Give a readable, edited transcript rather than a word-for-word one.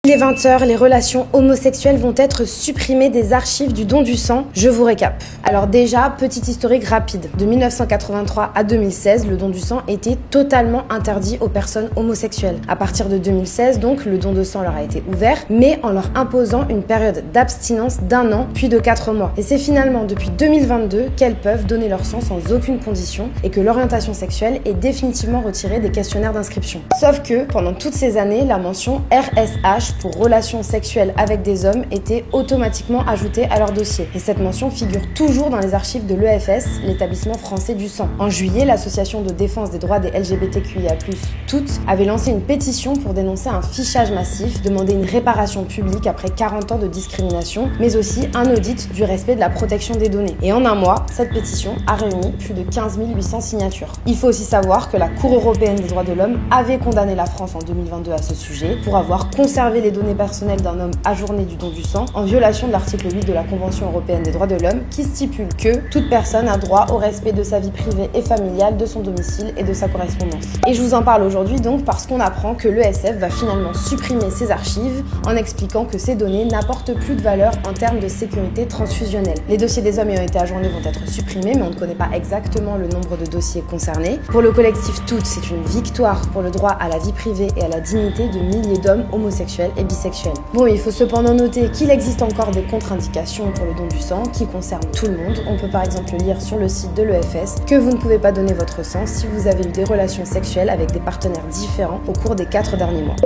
Il est 20h, les relations homosexuelles vont être supprimées des archives du don du sang. Je vous récap. Alors déjà, petit historique rapide. De 1983 à 2016, le don du sang était totalement interdit aux personnes homosexuelles. À partir de 2016, donc, le don de sang leur a été ouvert, mais en leur imposant une période d'abstinence d'1 an, puis de 4 mois. Et c'est finalement depuis 2022 qu'elles peuvent donner leur sang sans aucune condition et que l'orientation sexuelle est définitivement retirée des questionnaires d'inscription. Sauf que, pendant toutes ces années, la mention RSH pour relations sexuelles avec des hommes était automatiquement ajoutée à leur dossier. Et cette mention figure toujours dans les archives de l'EFS, l'établissement français du sang. En juillet, l'association de défense des droits des LGBTQIA+, toutes, avait lancé une pétition pour dénoncer un fichage massif, demander une réparation publique après 40 ans de discrimination, mais aussi un audit du respect de la protection des données. Et en un mois, cette pétition a réuni plus de 15 800 signatures. Il faut aussi savoir que la Cour européenne des droits de l'homme avait condamné la France en 2022 à ce sujet pour avoir conservé les données personnelles d'un homme ajourné du don du sang en violation de l'article 8 de la Convention européenne des droits de l'homme qui stipule que toute personne a droit au respect de sa vie privée et familiale, de son domicile et de sa correspondance. Et je vous en parle aujourd'hui donc parce qu'on apprend que l'ESF va finalement supprimer ses archives en expliquant que ces données n'apportent plus de valeur en termes de sécurité transfusionnelle. Les dossiers des hommes ayant été ajournés vont être supprimés, mais on ne connaît pas exactement le nombre de dossiers concernés. Pour le collectif Toutes, c'est une victoire pour le droit à la vie privée et à la dignité de milliers d'hommes homosexuels et bisexuels. Bon, il faut cependant noter qu'il existe encore des contre-indications pour le don du sang qui concernent tout le monde. On peut par exemple lire sur le site de l'EFS que vous ne pouvez pas donner votre sang si vous avez eu des relations sexuelles avec des partenaires différents au cours des 4 derniers mois.